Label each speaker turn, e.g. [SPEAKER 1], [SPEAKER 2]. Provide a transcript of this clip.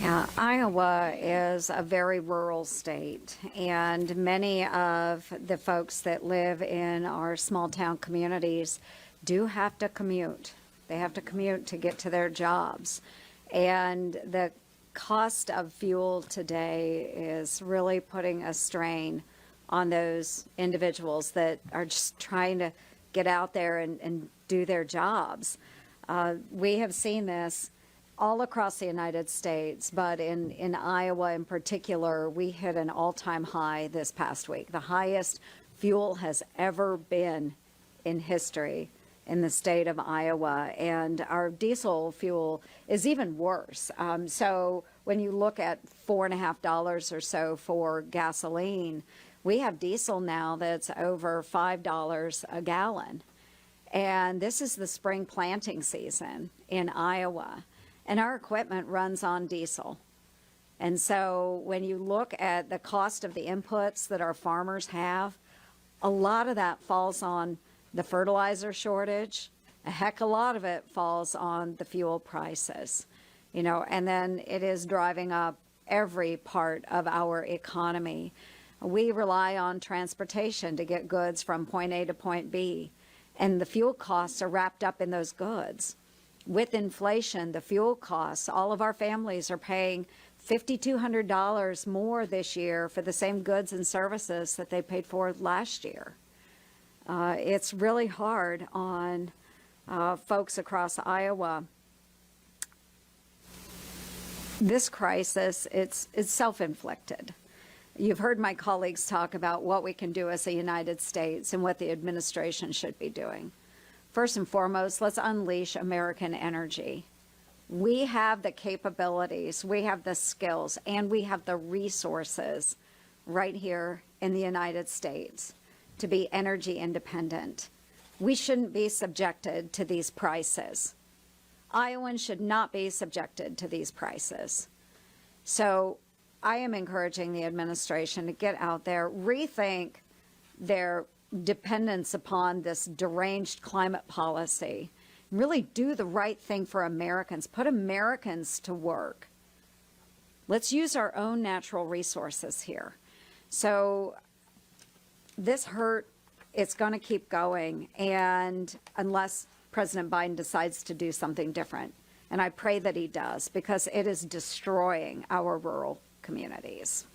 [SPEAKER 1] Yeah, Iowa is a very rural state, and many of the folks that live in our small town communities do have to commute. They have to commute to get to their jobs. And the cost of fuel today is really putting a strain on those individuals that are just trying to get out there and do their jobs. We have seen this all across the United States, but in Iowa in particular, we hit an all-time high this past week, the highest fuel has ever been in history in the state of Iowa, and our diesel fuel is even worse. So when you look at $4.50 or so for gasoline, we have diesel now that's over $5 a gallon. And this is the spring planting season in Iowa. And our equipment runs on diesel. And so when you look at the cost of the inputs that our farmers have, a lot of that falls on the fertilizer shortage. A heck of a lot of it falls on the fuel prices, and then it is driving up every part of our economy. We rely on transportation to get goods from point A to point B, and the fuel costs are wrapped up in those goods. With inflation, the fuel costs, all of our families are paying $5,200 more this year for the same goods and services that they paid for last year. It's really hard on folks across Iowa. This crisis, it's self-inflicted. You've heard my colleagues talk about what we can do as a United States and what the administration should be doing. First and foremost, let's unleash American energy. We have the capabilities, we have the skills, and we have the resources right here in the United States to be energy independent. We shouldn't be subjected to these prices. Iowans should not be subjected to these prices. So I am encouraging the administration to get out there, rethink their dependence upon this deranged climate policy, really do the right thing for Americans, put Americans to work. Let's use our own natural resources here. So this hurt, it's going to keep going, and unless President Biden decides to do something different, and I pray that he does, because it is destroying our rural communities.